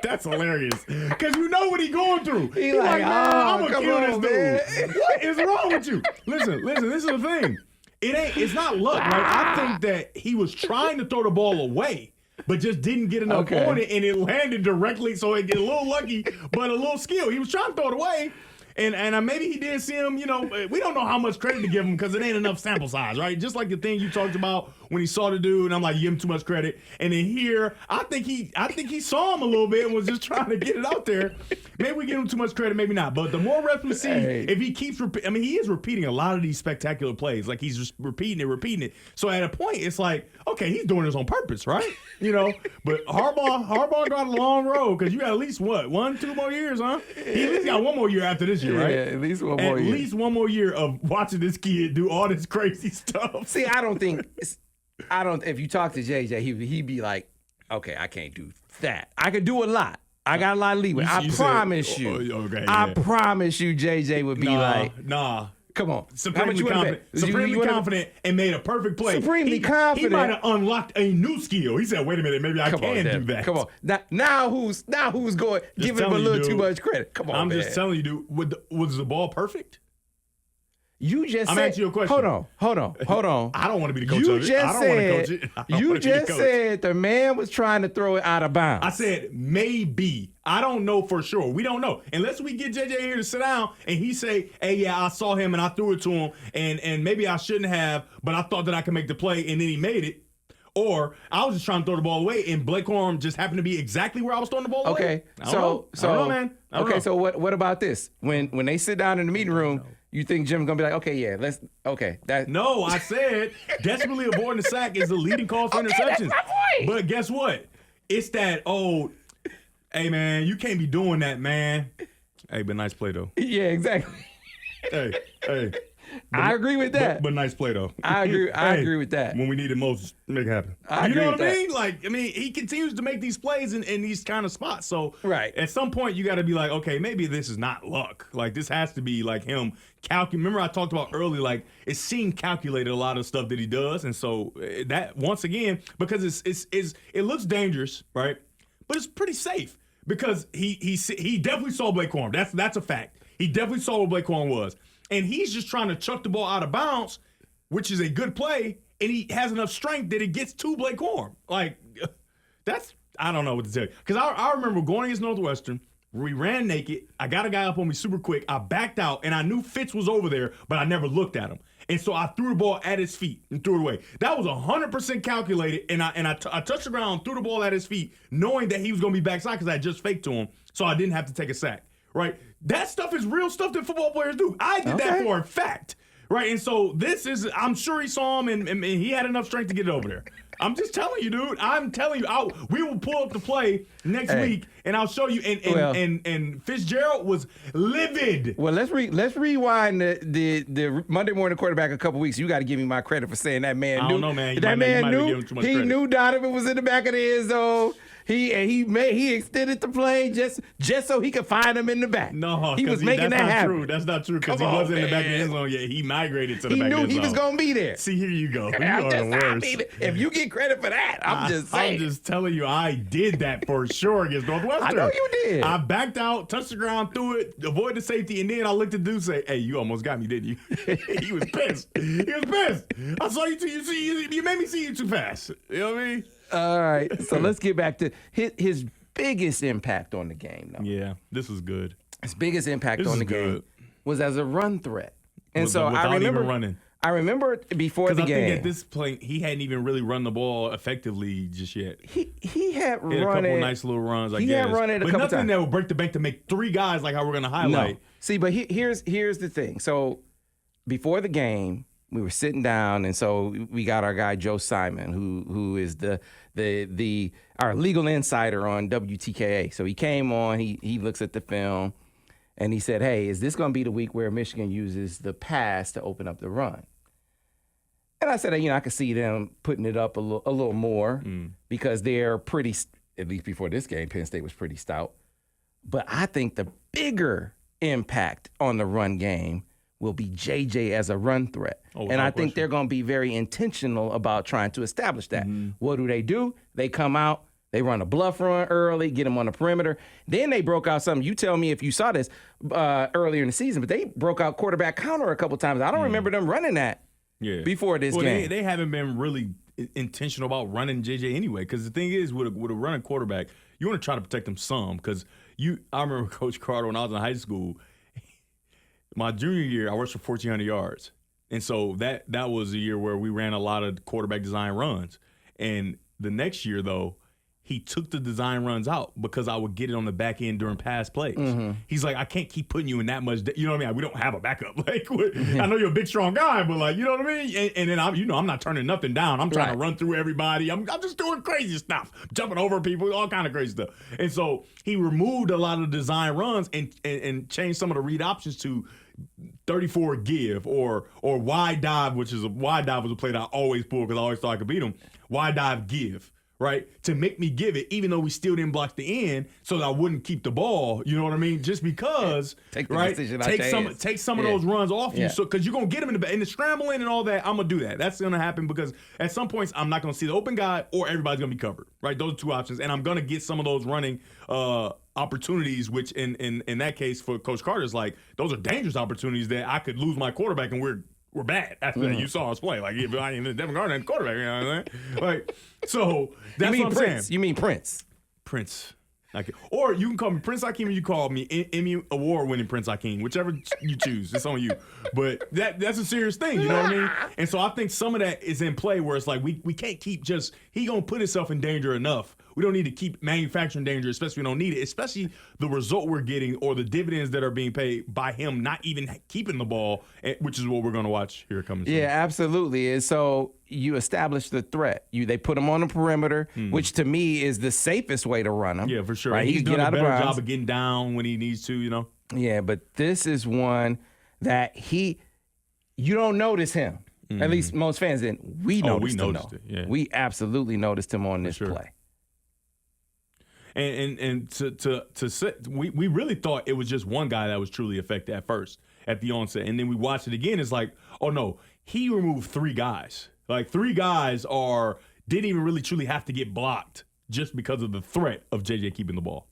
That's hilarious. Because you know what he's going through. He's like, I'm going to kill this dude. What is wrong with you? Listen, this is the thing. It's not luck, right? I think that he was trying to throw the ball away, but just didn't get enough on it, and it landed directly, so it get a little lucky, but a little skill. He was trying to throw it away, and maybe he did see him, we don't know how much credit to give him because it ain't enough sample size, right? Just like the thing you talked about when he saw the dude, and I'm like, you give him too much credit. And then here, I think he saw him a little bit and was just trying to get it out there. Maybe we give him too much credit, maybe not. But the more reps we see, if he keeps he is repeating a lot of these spectacular plays. Like, he's just repeating it. So at a point, it's like, okay, he's doing this on purpose, right? But Harbaugh got a long road because you got at least, 1-2 more years, huh? He at least got 1 more year after this year, right? Yeah, at least one more year. At least 1 more year of watching this kid do all this crazy stuff. See, if you talk to JJ, he'd be like, okay, I can't do that. I could do a lot. I got a lot of leeway. I promise you, JJ would be nah. Come on. Supremely confident and made a perfect play. Supremely confident. He might have unlocked a new skill. He said, wait a minute, maybe I can do that. Come on. Now who's going, giving him a little too much credit? Come on, I'm just telling you, dude, was the ball perfect? You just I'm said, asking you a question. Hold on. I don't want to be the coach of it. I don't want to coach it. You just said the man was trying to throw it out of bounds. I said maybe. I don't know for sure. We don't know. Unless we get JJ here to sit down and he say, hey, yeah, I saw him and I threw it to him and maybe I shouldn't have, but I thought that I could make the play and then he made it. Or I was just trying to throw the ball away and Blake Corum just happened to be exactly where I was throwing the ball away. Okay. I don't know, man. Okay, so what about this? When they sit down in the meeting room, you think Jim's gonna be like, okay, yeah, that. No, I said desperately avoiding the sack is the leading cause for interceptions. That's my point. But guess what? It's that hey man, you can't be doing that, man. Hey, but nice play though. Yeah, exactly. hey. I agree with that. But nice play though. I agree with that. When we need it most, make it happen. You know what I mean? Like, he continues to make these plays in these kind of spots. So at some point, you got to be like, okay, maybe this is not luck. Like, this has to be like him Remember I talked about early, like, it seemed calculated a lot of stuff that he does. And so that, once again, because it looks dangerous, right? But it's pretty safe because he definitely saw Blake Corum. That's a fact. He definitely saw what Blake Corum was. And he's just trying to chuck the ball out of bounds, which is a good play, and he has enough strength that it gets to Blake Corum. Like, I don't know what to tell you. Because I remember going against Northwestern, we ran naked. I got a guy up on me super quick. I backed out, and I knew Fitz was over there, but I never looked at him. And so I threw the ball at his feet and threw it away. That was 100% calculated, and I touched the ground, threw the ball at his feet, knowing that he was going to be backside because I just faked to him, so I didn't have to take a sack. Right? That stuff is real stuff that football players do. I did that for a fact. Right? And so I'm sure he saw him and he had enough strength to get it over there. I'm just telling you, dude. I'm telling you. We will pull up the play next week and I'll show you. And Fitzgerald was livid. Well, let's rewind the Monday morning quarterback a couple weeks. You got to give me my credit for saying that man knew. I don't know, man. That man knew Donovan was in the back of the end zone. He extended the play just so he could find him in the back. No, he was making that happen. That's not true because he wasn't in the back of the end zone yet. He migrated to the back of the end zone. He knew he was going to be there. See, here you go. You are the worst. If you get credit for that, I'm just saying. I'm just telling you, I did that for sure against Northwestern. I know you did. I backed out, touched the ground, threw it, avoided the safety, and then I looked at the dude and say, hey, you almost got me, didn't you? He was pissed. I saw you too. You made me see you too fast. You know what I mean? All right, so let's get back to his biggest impact on the game, though. Yeah, this was good. His biggest impact on the game was as a run threat. And so I remember before the game. Because I think at this point, he hadn't even really run the ball effectively just yet. He had run a couple nice little runs, I guess. He had run it a couple times. But nothing that would break the bank to make three guys like how we're going to highlight. No. See, but here's the thing. So before the game, we were sitting down, and so we got our guy Joe Simon, who is our legal insider on WTKA. So he came on, he looks at the film, and he said, "Hey, is this going to be the week where Michigan uses the pass to open up the run?" And I said, I could see them putting it up a little more because they're pretty, at least before this game, Penn State was pretty stout. But I think the bigger impact on the run game will be JJ as a run threat. And I think they're going to be very intentional about trying to establish that. What do? They come out, they run a bluff run early, get them on the perimeter. Then they broke out something. You tell me if you saw this earlier in the season, but they broke out quarterback counter a couple times. I don't remember them running that before this game. They haven't been really intentional about running JJ anyway, because the thing is, with a running quarterback, you want to try to protect them some, because I remember Coach Carter when I was in high school. My junior year, I rushed for 1,400 yards. And so that was a year where we ran a lot of quarterback design runs. And the next year, though, he took the design runs out because I would get it on the back end during pass plays. He's like, I can't keep putting you in that much. You know what I mean? We don't have a backup. Like, I know you're a big, strong guy, but like, you know what I mean? And then I'm not turning nothing down. I'm trying to run through everybody. I'm just doing crazy stuff, jumping over people, all kind of crazy stuff. And so he removed a lot of the design runs and changed some of the read options to 34 give or wide dive, which is wide dive was a play that I always pulled because I always thought I could beat him. Wide dive give. Right, to make me give it, even though we still didn't block the end, so that I wouldn't keep the ball. You know what I mean? Just because, take some of those runs off you, so because you're gonna get them in the scrambling and all that. I'm gonna do that. That's gonna happen because at some points I'm not gonna see the open guy or everybody's gonna be covered. Right, those are two options, and I'm gonna get some of those running opportunities, which in that case for Coach Carter is like those are dangerous opportunities that I could lose my quarterback and we're bad after that. You saw us play. Like, Devin Gardner and quarterback, you know what I'm saying? Like, so that's what I'm saying. You mean Prince? Prince. Or you can call me Prince Hakeem or you call me Emmy Award-winning Prince Hakeem. Whichever you choose. It's on you. But that's a serious thing, you know what I mean? And so I think some of that is in play where it's like we can't keep he going to put himself in danger enough We don't need to keep manufacturing danger, especially we don't need it, especially the result we're getting or the dividends that are being paid by him not even keeping the ball, which is what we're going to watch here coming soon. Yeah, absolutely. And so you establish the threat. They put him on the perimeter, which to me is the safest way to run him. Yeah, for sure. Right? He's He can done get a out of better bounds. job of getting down when he needs to, you know? Yeah, but this is one that you don't notice him. At least most fans didn't. We noticed him. Yeah. We absolutely noticed him on this play. And to sit, we really thought it was just one guy that was truly affected at first at the onset, and then we watched it again. It's like, oh no, he removed 3 guys. Like 3 guys didn't even really truly have to get blocked just because of the threat of JJ keeping the ball.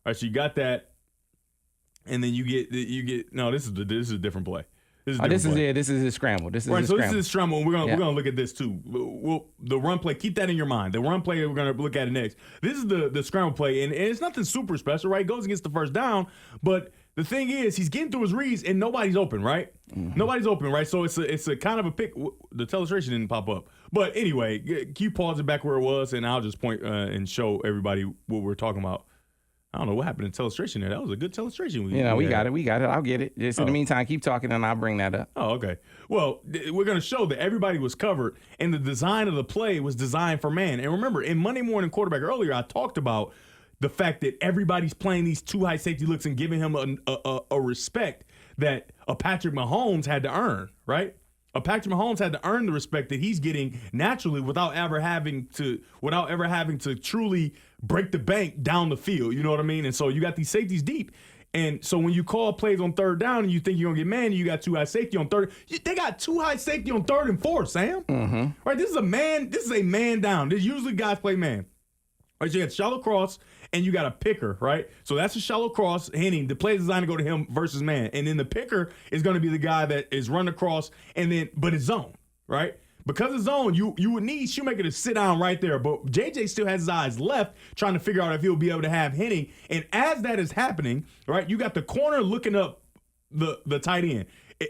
All right, so you got that, and then you get no. This is a different play. This is his scramble. This is right. his So scramble. this is his scramble. And we're gonna look at this too. The run play. Keep that in your mind. The run play we're gonna look at it next. This is the scramble play, and it's nothing super special, right? It goes against the first down, but the thing is, he's getting through his reads, and nobody's open, right? Nobody's open, right? So it's a kind of a pick. The telestration didn't pop up, but anyway, can you pause it back where it was, and I'll just point and show everybody what we're talking about. I don't know what happened in telestration there. That was a good telestration. We got it. I'll get it. Just in the meantime, keep talking and I'll bring that up. Oh, okay. Well, we're going to show that everybody was covered and the design of the play was designed for man. And remember, in Monday Morning Quarterback earlier, I talked about the fact that everybody's playing these 2 high safety looks and giving him a respect that a Patrick Mahomes had to earn, right? A Patrick Mahomes had to earn the respect that he's getting naturally without ever having to truly break the bank down the field. You know what I mean? And so you got these safeties deep. And so when you call plays on 3rd down and you think you're going to get man, you got 2 high safety on 3rd. They got 2 high safety on 3rd and 4th, Sam. Right? This is a man down. Usually guys play man. Right, so you got shallow cross and you got a picker, right? So that's a shallow cross hitting. The play is designed to go to him versus man. And then the picker is going to be the guy that is run across but it's zone, right? Because it's zone, you would need Shoemaker to sit down right there. But JJ still has his eyes left trying to figure out if he'll be able to have hitting. And as that is happening, right, you got the corner looking up the tight end.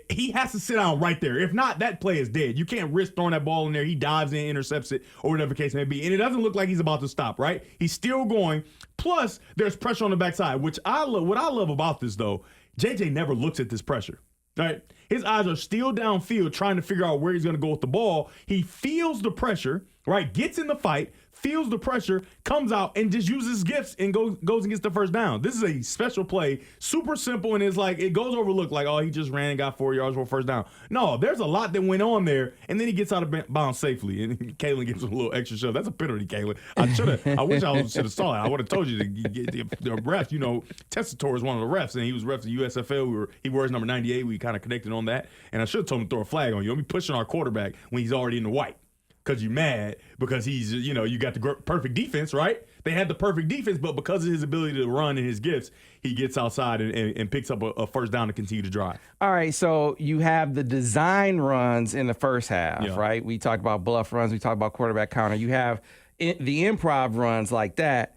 He has to sit down right there. If not, that play is dead. You can't risk throwing that ball in there. He dives in, intercepts it, or whatever the case may be. And it doesn't look like he's about to stop, right? He's still going. Plus, there's pressure on the backside, which I love. What I love about this, though, JJ never looks at this pressure, right? His eyes are still downfield trying to figure out where he's going to go with the ball. He feels the pressure, right? Gets in the fight, feels the pressure, comes out, and just uses his gifts and goes and gets the first down. This is a special play, super simple, and it's like it goes overlooked, like, oh, he just ran and got 4 yards for first down. No, there's a lot that went on there, and then he gets out of bounds safely, and Kalen gives him a little extra shove. That's a penalty, Kalen. I wish I should have saw it. I would have told you to get the refs. You know, Tessitore is one of the refs, and he was ref the USFL. He wears number 98. We kind of connected on that, and I should have told him to throw a flag on you. Don't be pushing our quarterback when he's already in the white. Because you're mad because he's, you got the perfect defense, right? They had the perfect defense, but because of his ability to run and his gifts, he gets outside and picks up a first down to continue to drive. All right, so you have the design runs in the first half, right? We talked about bluff runs. We talked about quarterback counter. You have the improv runs like that.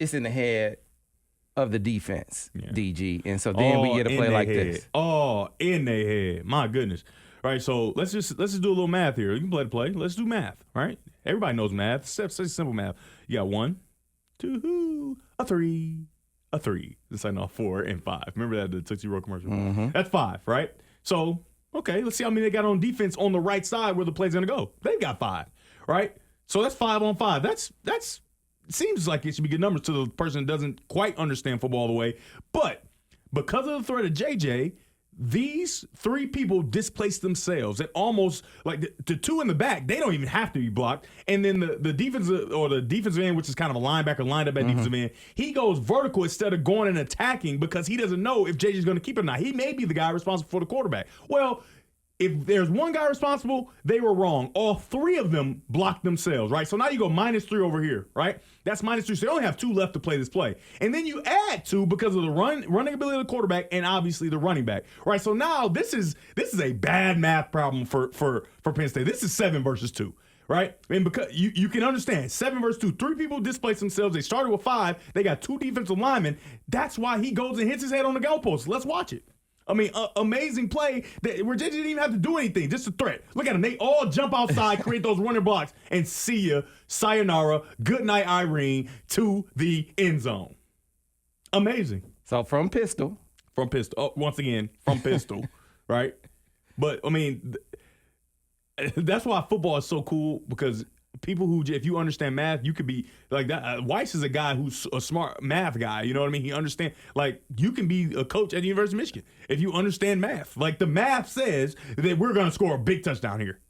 It's in the head of the defense, DG. And so then we get a play like this. Oh, in their head. My goodness. Right, so let's just do a little math here. You can play. Let's do math, right? Everybody knows math. Such simple math. You got 1, 2, a 3. This I know 4 and 5. Remember that Tootsie Roll commercial? That's 5, right? So okay, let's see how many they got on defense on the right side where the play's gonna go. They've got 5, right? So that's 5 on 5. That's seems like it should be good numbers to the person that doesn't quite understand football all the way, but because of the threat of JJ. These 3 people displace themselves and almost like the 2 in the back, they don't even have to be blocked. And then the defensive end, which is kind of a linebacker lined up at defensive end, he goes vertical instead of going and attacking because he doesn't know if JJ's going to keep it or not. He may be the guy responsible for the quarterback. Well, if there's one guy responsible, they were wrong. All 3 of them blocked themselves, right? So now you go -3 over here, right? That's -3. So they only have 2 left to play this play. And then you add 2 because of the running ability of the quarterback and obviously the running back, right? So now this is a bad math problem for Penn State. This is 7 versus 2. Right? And because you can understand 7 versus 2, 3 people displaced themselves. They started with 5. They got 2 defensive linemen. That's why he goes and hits his head on the goalpost. Let's watch it. I mean, amazing play where JJ didn't even have to do anything, just a threat. Look at them. They all jump outside, create those running blocks, and see ya, sayonara, good night, Irene, to the end zone. Amazing. So from pistol. Once again, from pistol, right? But, I mean, that's why football is so cool, because people who, if you understand math, you could be like that. Weiss is a guy who's a smart math guy. You know what I mean? He understands, like, you can be a coach at the University of Michigan if you understand math. Like, the math says that we're going to score a big touchdown here,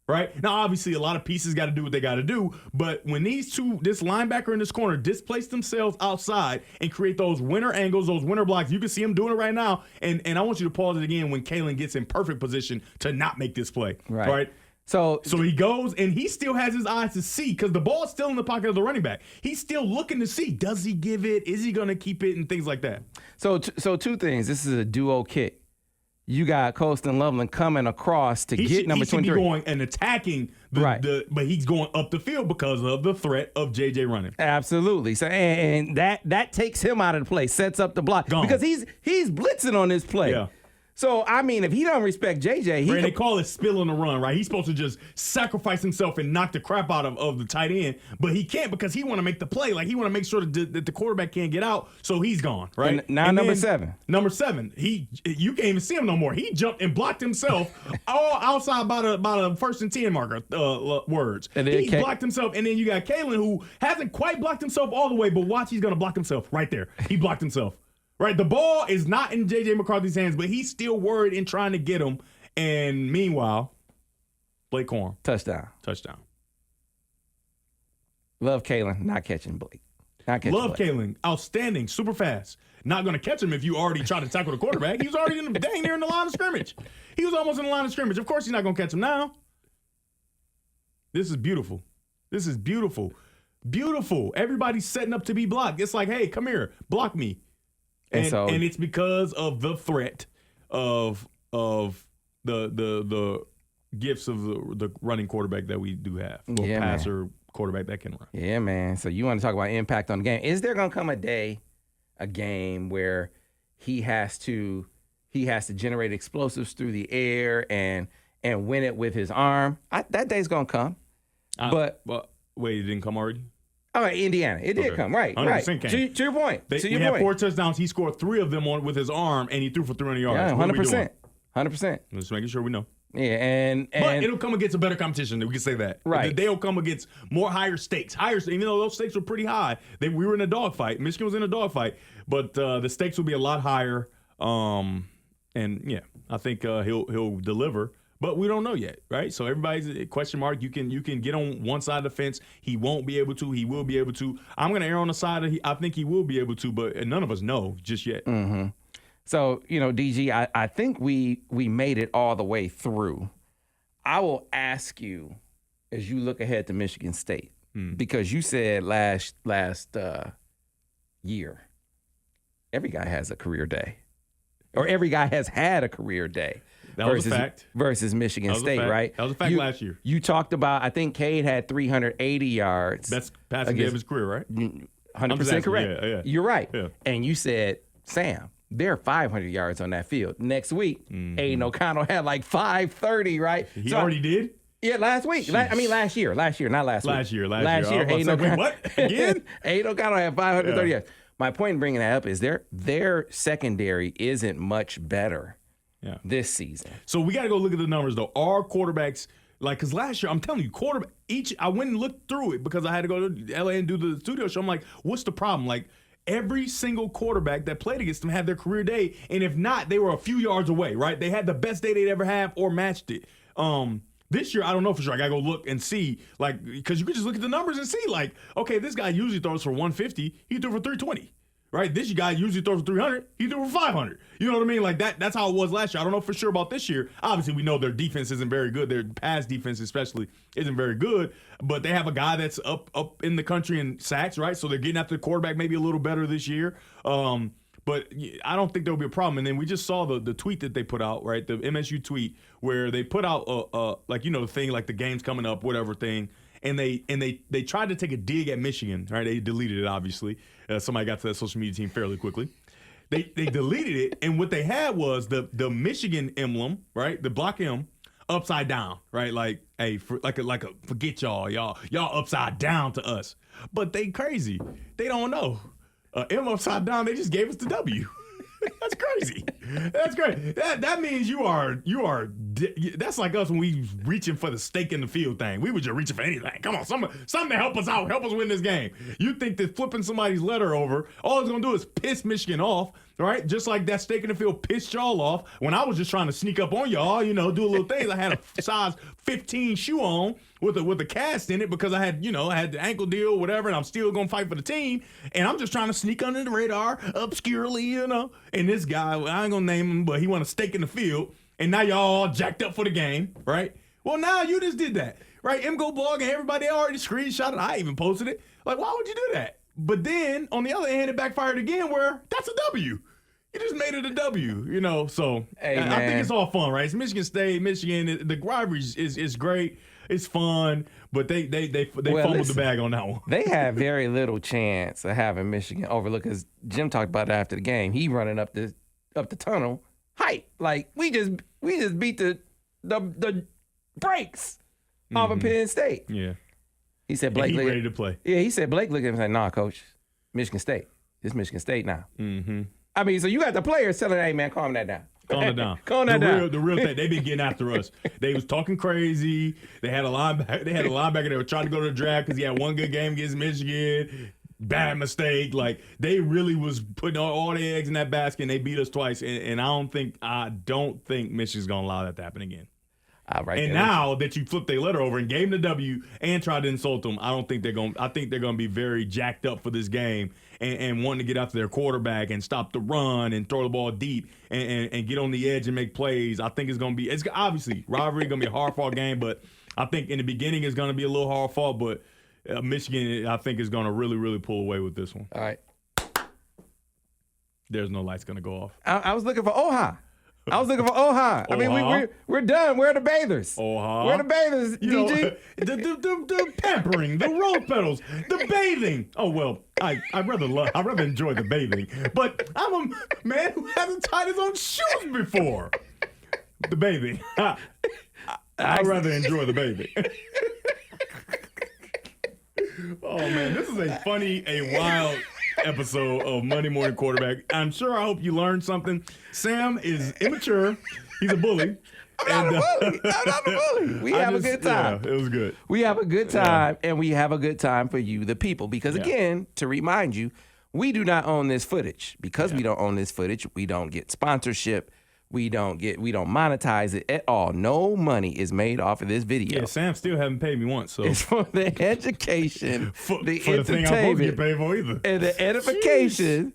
right? Now, obviously, a lot of pieces got to do what they got to do, but when this linebacker in this corner displace themselves outside and create those winner angles, those winner blocks, you can see him doing it right now. And I want you to pause it again when Kalen gets in perfect position to not make this play, right? So he goes, and he still has his eyes to see, because the ball's still in the pocket of the running back. He's still looking to see, does he give it? Is he going to keep it? And things like that. So two things. This is a duo kick. You got Colston Loveland coming across to get number 23. He should be going and attacking, but he's going up the field because of the threat of JJ running. Absolutely. So and that takes him out of the play, sets up the block. Because he's blitzing on this play. Yeah. So, I mean, if he don't respect JJ, they call it spilling the run, right? He's supposed to just sacrifice himself and knock the crap out of the tight end, but he can't, because he want to make the play. Like, he want to make sure that the quarterback can't get out, so he's gone, right? And now number 7. Number 7, you can't even see him no more. He jumped and blocked himself all outside by the 1st and 10 marker words. And then he blocked himself, and then you got Kalen, who hasn't quite blocked himself all the way, but watch, he's going to block himself right there. He blocked himself. Right, the ball is not in JJ McCarthy's hands, but he's still worried and trying to get him. And meanwhile, Blake Corum. Touchdown. Love Kalen, not catching Blake. Love Kalen, outstanding, super fast. Not going to catch him if you already try to tackle the quarterback. He was already dang near in the line of scrimmage. He was almost in the line of scrimmage. Of course he's not going to catch him now. This is beautiful. Beautiful. Everybody's setting up to be blocked. It's like, hey, come here, block me. And it's because of the threat of the gifts of the running quarterback that we do have. Or passer quarterback that can run. Yeah, man. So you want to talk about impact on the game. Is there going to come a game where he has to generate explosives through the air and win it with his arm? That day's going to come. But wait, it didn't come already? Oh, Indiana. It did come, right. Came. To your point. He had 4 touchdowns. He scored 3 of them with his arm, and he threw for 300 yards. Yeah, 100%. Just making sure we know. Yeah, but it'll come against a better competition. We can say that. Right. They'll come against more higher stakes. Even though those stakes were pretty high. We were in a dogfight. Michigan was in a dogfight. But the stakes will be a lot higher. And, yeah, I think he'll deliver. But we don't know yet, right? So everybody's a question mark. You can get on one side of the fence. He won't be able to. He will be able to. I'm going to err on the side of I think he will be able to, but none of us know just yet. Mm-hmm. So, DG, I think we made it all the way through. I will ask you, as you look ahead to Michigan State, because you said last year, every guy has a career day. Or every guy has had a career day. That was a fact. Versus Michigan State, right? That was a fact last year. You talked about, I think Cade had 380 yards. Best passing game of his career, right? 100% correct. Yeah. You're right. Yeah. And you said, Sam, there are 500 yards on that field. Next week, Aiden O'Connell had like 530, right? He already did? Yeah, last week. Last year, not last week. Last year. Aiden O'Connell. What? Again? Aiden O'Connell had 530 yards. My point in bringing that up is their secondary isn't much better this season. So we got to go look at the numbers, though. Our quarterbacks, because last year, I'm telling you, I went and looked through it because I had to go to LA and do the studio show. I'm like, what's the problem? Like, every single quarterback that played against them had their career day, and if not, they were a few yards away, right? They had the best day they'd ever have or matched it. This year, I don't know for sure. I got to go look and see, because you could just look at the numbers and see, okay, this guy usually throws for 150. He threw for 320, right? This guy usually throws for 300. He threw for 500. You know what I mean? That's how it was last year. I don't know for sure about this year. Obviously, we know their defense isn't very good. Their pass defense especially isn't very good, but they have a guy that's up in the country in sacks, right? So they're getting after the quarterback maybe a little better this year. But I don't think there'll be a problem. And then we just saw the tweet that they put out, right? The MSU tweet where they put out the thing like the game's coming up, whatever thing. And they tried to take a dig at Michigan, right? They deleted it, obviously. Somebody got to that social media team fairly quickly. They deleted it, and what they had was the Michigan emblem, right? The block M, upside down, right? Like, hey, forget y'all upside down to us. But they crazy. They don't know. M upside down. They just gave us the W. That's crazy. That's great. That means you are. That's like us when we reaching for the stake in the field thing. We were just reaching for anything. Come on, something to help us out, help us win this game. You think that flipping somebody's letter over, all it's gonna do is piss Michigan off, right? Just like that stake in the field pissed y'all off when I was just trying to sneak up on y'all, do a little thing. I had a size 15 shoe on with a cast in it because I had the ankle deal, whatever, and I'm still gonna fight for the team. And I'm just trying to sneak under the radar obscurely, And this guy, I ain't gonna name him, but he won a stake in the field. And now y'all all jacked up for the game, right? Well, now you just did that, right? MGO blog and everybody already screenshot it. I even posted it. Like, why would you do that? But then, on the other hand, it backfired again where that's a W. You just made it a W, So hey, I think it's all fun, right? It's Michigan State, Michigan. The rivalry is great. It's fun, but they fumbled the bag on that one. They had very little chance of having Michigan overlook, because Jim talked about it after the game. He running up the tunnel, hype, like we just beat the brakes off of Penn State. Yeah, he said Blake ready to play. Yeah, he said Blake looked at him and said, "Nah, coach, Michigan State. It's Michigan State now." Mm-hmm. I mean, so you got the players telling, "Hey man, calm that down." Calm it down. The real thing. They been getting after us. They was talking crazy. They had a linebacker that was trying to go to the draft because he had one good game against Michigan. Bad mistake. Like, they really was putting all the eggs in that basket, and they beat us twice. And I don't think Michigan's gonna allow that to happen again. And now that you flipped their letter over and gave them the W and tried to insult them, I think they're gonna be very jacked up for this game and wanting to get after their quarterback and stop the run and throw the ball deep and get on the edge and make plays. I think it's obviously rivalry gonna be a hard fought game, but I think in the beginning it's gonna be a little hard fought. But Michigan, I think, is gonna really, really pull away with this one. All right. There's no lights gonna go off. I was looking for Oha. I mean, we're done. Where are the bathers? Oha. Where are the bathers, DG? The pampering, the rose petals, the bathing. Oh, well, I'd rather enjoy the bathing. But I'm a man who hasn't tied his own shoes before. The bathing. I'd rather enjoy the bathing. Oh, man, this is a wild episode of Monday Morning Quarterback. I hope you learned something. Sam is immature. He's a bully. I'm not a bully. We have a good time. Yeah, it was good. We have a good time, and we have a good time for you, the people. Because, again, to remind you, we do not own this footage. Because we don't own this footage, we don't get sponsorship. We don't monetize it at all. No money is made off of this video. Yeah, Sam still haven't paid me once. So it's for the education, the for the thing I won't get paid for either, and the edification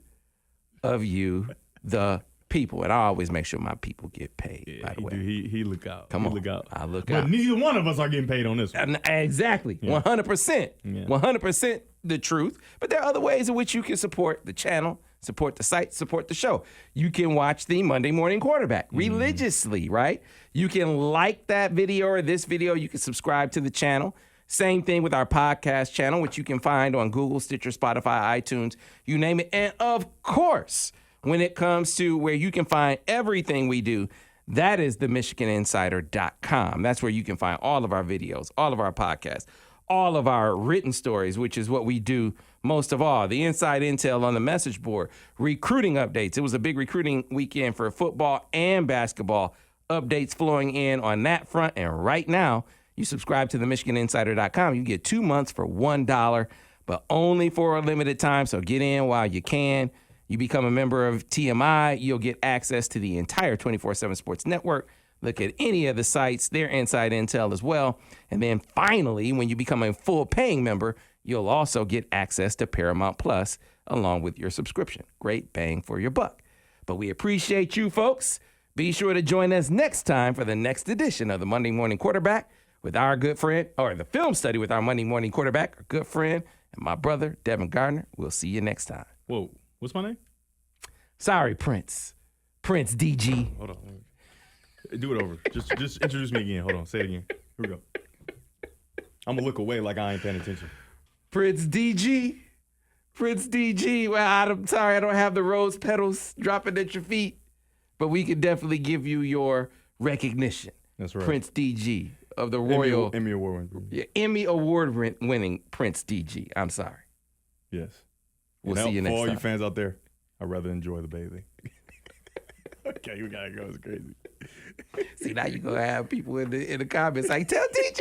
of you, the people. And I always make sure my people get paid. Yeah, by the way, he look out. Come on, look out. I look out. But neither one of us are getting paid on this one. Exactly, 100%, 100% the truth. But there are other ways in which you can support the channel. Support the site, support the show. You can watch the Monday Morning Quarterback religiously, right? You can like that video or this video. You can subscribe to the channel. Same thing with our podcast channel, which you can find on Google, Stitcher, Spotify, iTunes, you name it. And of course, when it comes to where you can find everything we do, that is the MichiganInsider.com. That's where you can find all of our videos, all of our podcasts, all of our written stories, which is what we do most of all. The inside intel on the message board, recruiting updates. It was a big recruiting weekend for football and basketball. Updates flowing in on that front. And right now, you subscribe to the MichiganInsider.com. You get 2 months for $1, but only for a limited time. So get in while you can. You become a member of TMI. You'll get access to the entire 24/7 Sports Network. Look at any of the sites, their inside intel as well. And then finally, when you become a full paying member, you'll also get access to Paramount Plus along with your subscription. Great bang for your buck. But we appreciate you folks. Be sure to join us next time for the next edition of the Monday Morning Quarterback with our good friend, or the film study with our Monday Morning Quarterback, our good friend, and my brother, Devin Gardner. We'll see you next time. Whoa, what's my name? Sorry, Prince. Prince DG. Hold on. Do it over. Just introduce me again. Hold on. Say it again. Here we go. I'm going to look away like I ain't paying attention. Prince DG. Prince DG, well, I'm sorry I don't have the rose petals dropping at your feet, but we can definitely give you your recognition. That's right. Prince DG of the Royal Emmy Award winning. Yeah, Emmy Award winning Prince DG. I'm sorry. Yes. We'll see you next time. For all time. you fans out there, I'd rather enjoy the bathing. Okay, we gotta go. It's crazy. See, now you're going to have people in the comments like, tell DG,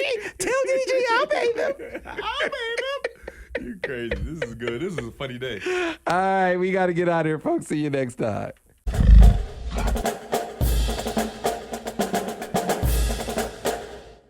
I'll bathe him. I'll bathe him. You crazy. This is good. This is a funny day. All right, we got to get out of here, folks. See you next time.